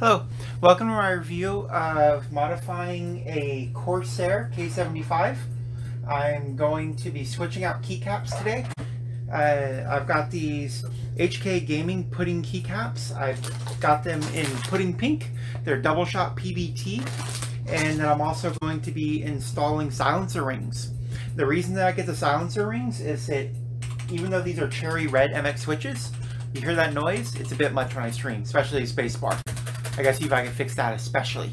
Hello, welcome to my review of modifying a Corsair K75. I'm going to be switching out keycaps today. I've got these HK Gaming pudding keycaps. I've got them in pudding pink. They're double shot PBT, and then I'm also going to be installing silencer rings. The reason that I get the silencer rings is that even though these are cherry red MX switches, you hear that noise? It's a bit much when I stream, especially spacebar. I gotta see if I can fix that especially.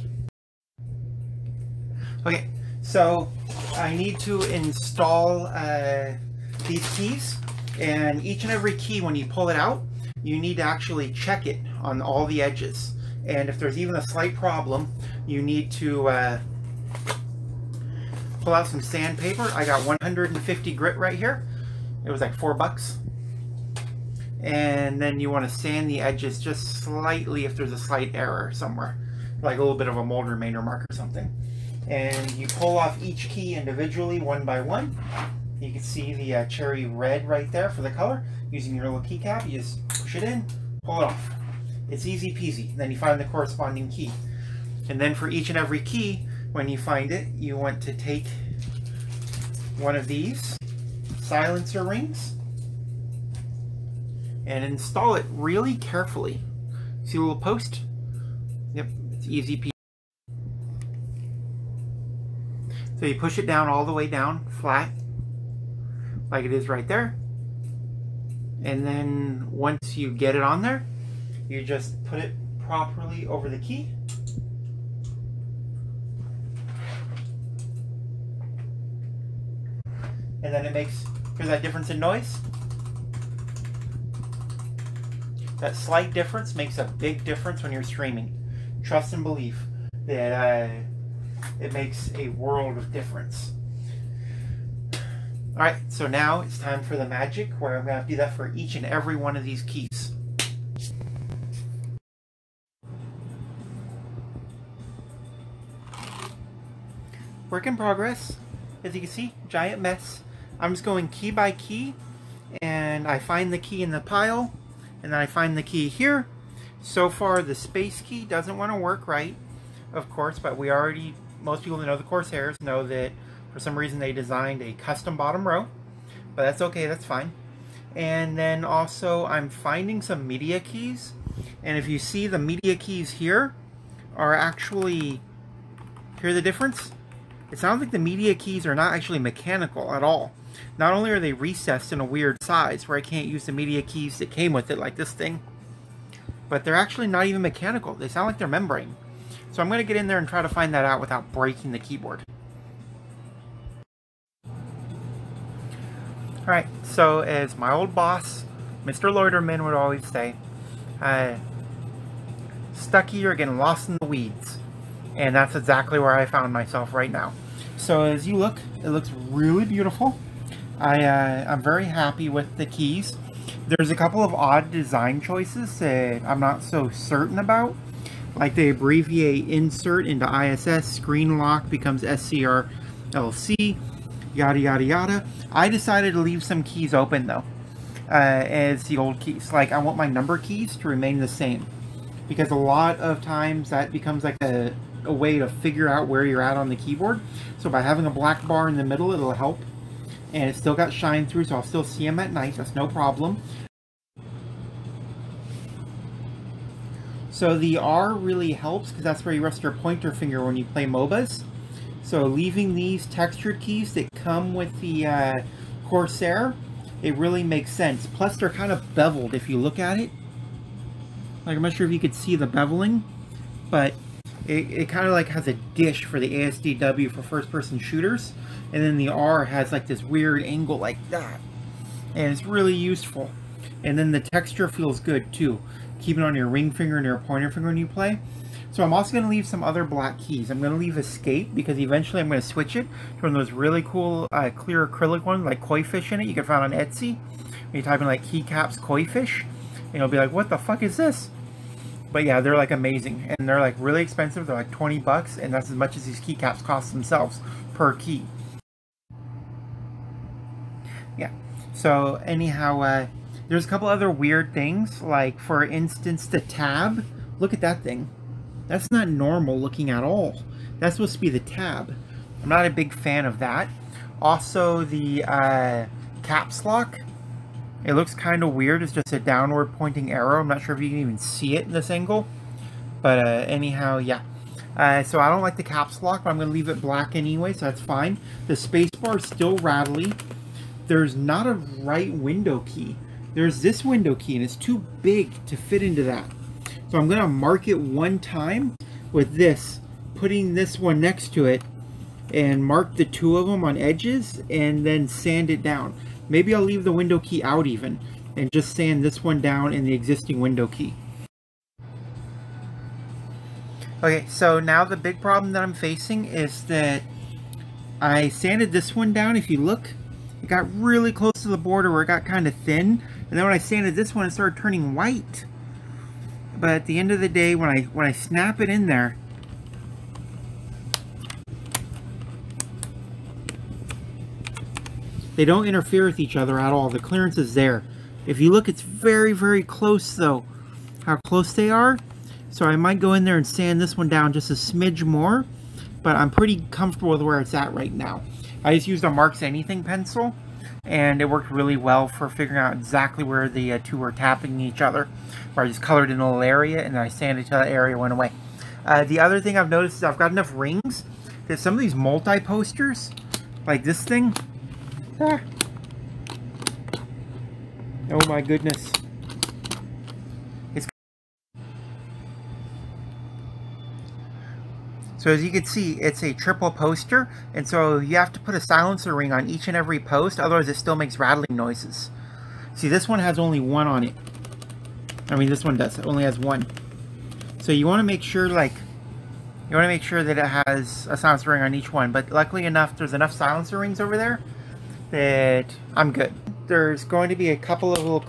Okay, so I need to install these keys, and each and every key, when you pull it out, you need to actually check it on all the edges. And if there's even a slight problem, you need to pull out some sandpaper. I got 150 grit right here. It was like $4. And then you want to sand the edges just slightly if there's a slight error somewhere, like a little bit of a mold remainder mark or something. And you pull off each key individually, one by one. You can see the cherry red right there for the color. Using your little keycap, you just push it in, pull it off. It's easy peasy. Then you find the corresponding key. And then for each and every key, when you find it, you want to take one of these silencer rings and install it really carefully. See a little post? Yep, it's easy peasy. So you push it down all the way down, flat, like it is right there. And then once you get it on there, you just put it properly over the key. And then it makes, here's that difference in noise? That slight difference makes a big difference when you're streaming. Trust and believe that it makes a world of difference. Alright, so now it's time for the magic, where I'm going to have to do that for each and every one of these keys. Work in progress. As you can see, giant mess. I'm just going key by key, and I find the key in the pile, and then I find the key here. So far, the space key doesn't want to work right, of course, but we already, most people that know the Corsairs know that for some reason they designed a custom bottom row, but that's okay, that's fine. And then also I'm finding some media keys, and if you see, the media keys here are actually, hear the difference? It sounds like the media keys are not actually mechanical at all. Not only are they recessed in a weird size where I can't use the media keys that came with it, like this thing, but they're actually not even mechanical. They sound like they're membrane. So I'm going to get in there and try to find that out without breaking the keyboard. Alright, so as my old boss, Mr. Loiterman, would always say, stuck here getting lost in the weeds. And that's exactly where I found myself right now. So as you look, it looks really beautiful. I'm very happy with the keys. There's a couple of odd design choices that I'm not so certain about. Like they abbreviate insert into ISS, screen lock becomes SCRLC, yada yada yada. I decided to leave some keys open though, as the old keys. Like I want my number keys to remain the same, because a lot of times that becomes like a way to figure out where you're at on the keyboard. So by having a black bar in the middle, it'll help. And it's still got shine through, so I'll still see them at night. That's no problem. So the R really helps because that's where you rest your pointer finger when you play MOBAs. So leaving these textured keys that come with the Corsair, it really makes sense. Plus they're kind of beveled if you look at it. Like I'm not sure if you could see the beveling, but it kind of like has a dish for the ASDW for first-person shooters, and then the R has like this weird angle like that, and it's really useful. And then the texture feels good too. Keep it on your ring finger and your pointer finger when you play. So I'm also going to leave some other black keys. I'm going to leave Escape because eventually I'm going to switch it to one of those really cool clear acrylic ones like koi fish in it. You can find on Etsy. When you type in like keycaps koi fish, and you'll be like, what the fuck is this? But yeah, they're like amazing, and they're like really expensive. They're like 20 bucks, and that's as much as these keycaps cost themselves per key. Yeah, so anyhow, there's a couple other weird things, like for instance the tab. Look at that thing. That's not normal looking at all. That's supposed to be the tab. I'm not a big fan of that. Also, the caps lock, it looks kind of weird. It's just a downward pointing arrow. I'm not sure if you can even see it in this angle. But anyhow, yeah. So I don't like the caps lock, but I'm going to leave it black anyway, so that's fine. The spacebar is still rattly. There's not a right window key. There's this window key, and it's too big to fit into that. So I'm going to mark it one time with this, putting this one next to it, and mark the two of them on edges, and then sand it down. Maybe I'll leave the window key out even, and just sand this one down in the existing window key. Okay, so now the big problem that I'm facing is that I sanded this one down. If you look, it got really close to the border where it got kind of thin. And then when I sanded this one, it started turning white. But at the end of the day, when I snap it in there, they don't interfere with each other at all. The clearance is there. If you look, it's very, very close though, how close they are. So I might go in there and sand this one down just a smidge more, but I'm pretty comfortable with where it's at right now. I just used a Marks Anything pencil, and it worked really well for figuring out exactly where the two were tapping each other. Where I just colored in a little area, and then I sanded till that area went away. The other thing I've noticed is I've got enough rings that some of these multi-posters, like this thing, oh my goodness. So as you can see, it's a triple poster, and so you have to put a silencer ring on each and every post, otherwise it still makes rattling noises. See, this one has only one on it. I mean, this one does. It only has one. So you want to make sure, that it has a silencer ring on each one, but luckily enough, there's enough silencer rings over there that I'm good. There's going to be a couple of little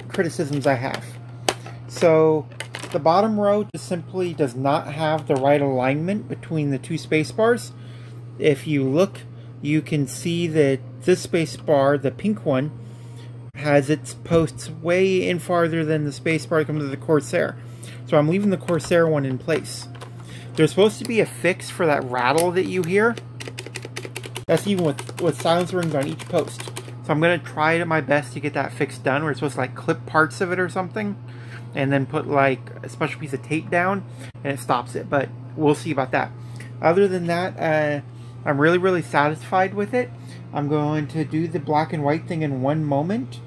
criticisms I have. So the bottom row just simply does not have the right alignment between the two space bars. If you look, you can see that this space bar, the pink one, has its posts way in farther than the space bar that comes with the Corsair. So I'm leaving the Corsair one in place. There's supposed to be a fix for that rattle that you hear. That's even with silence rings on each post. So I'm going to try my best to get that fixed done, where it's supposed to like clip parts of it or something, and then put like a special piece of tape down and it stops it, but we'll see about that. Other than that, I'm really, really satisfied with it. I'm going to do the black and white thing in one moment.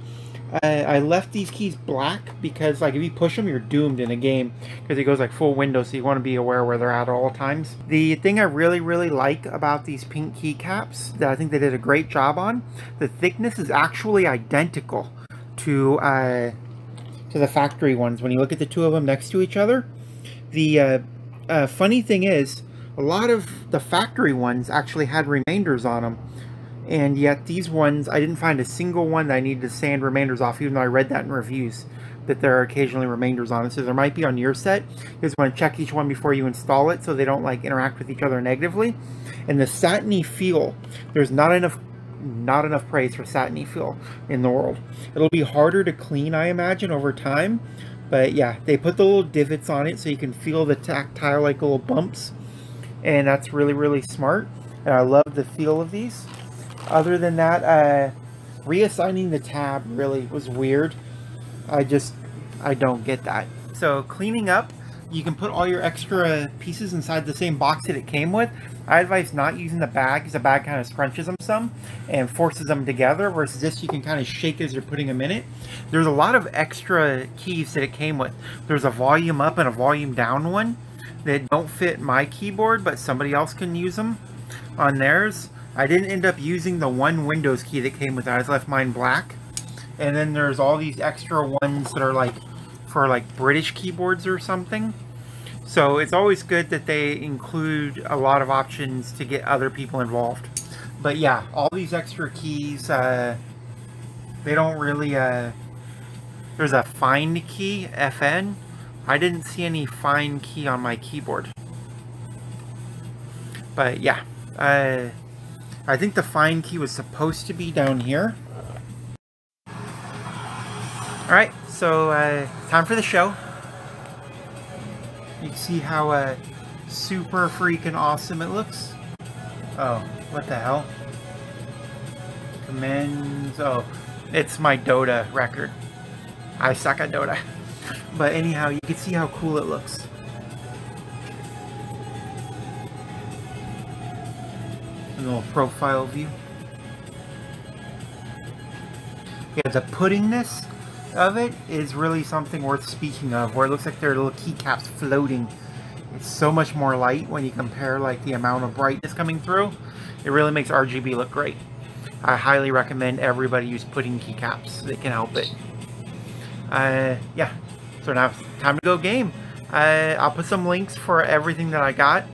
I left these keys black because like if you push them, you're doomed in a game because it goes like full window, so you want to be aware where they're at all times. The thing I really, really like about these pink keycaps that I think they did a great job on, the thickness is actually identical to the factory ones when you look at the two of them next to each other. The funny thing is, a lot of the factory ones actually had remainders on them, and yet these ones, I didn't find a single one that I needed to sand remainders off, even though I read that in reviews, that there are occasionally remainders on it. So there might be on your set. You just want to check each one before you install it so they don't like interact with each other negatively. And the satiny feel, there's not enough praise for satiny feel in the world. It'll be harder to clean, I imagine, over time, but yeah, they put the little divots on it so you can feel the tactile like little bumps, and that's really, really smart, and I love the feel of these. Other than that, reassigning the tab really was weird. I don't get that. So cleaning up, you can put all your extra pieces inside the same box that it came with. I advise not using the bag, because the bag kind of scrunches them some and forces them together, versus this you can kind of shake as you're putting them in it. There's a lot of extra keys that it came with. There's a volume up and a volume down one that don't fit my keyboard, but somebody else can use them on theirs. I didn't end up using the one Windows key that came with it. I just left mine black. And then there's all these extra ones that are like for like British keyboards or something. So it's always good that they include a lot of options to get other people involved. But yeah, all these extra keys, they don't really, there's a find key, FN. I didn't see any find key on my keyboard. But yeah, I think the find key was supposed to be down here. Alright, so time for the show. You can see how super freaking awesome it looks. Oh, what the hell? Commends. Oh, it's my Dota record. I suck at Dota. But anyhow, you can see how cool it looks. A little profile view. Yeah, the puddingness of it is really something worth speaking of, where it looks like there are little keycaps floating. It's so much more light when you compare like the amount of brightness coming through. It really makes RGB look great. I highly recommend everybody use pudding keycaps. They can help it. Yeah, so now it's time to go game. I'll put some links for everything that I got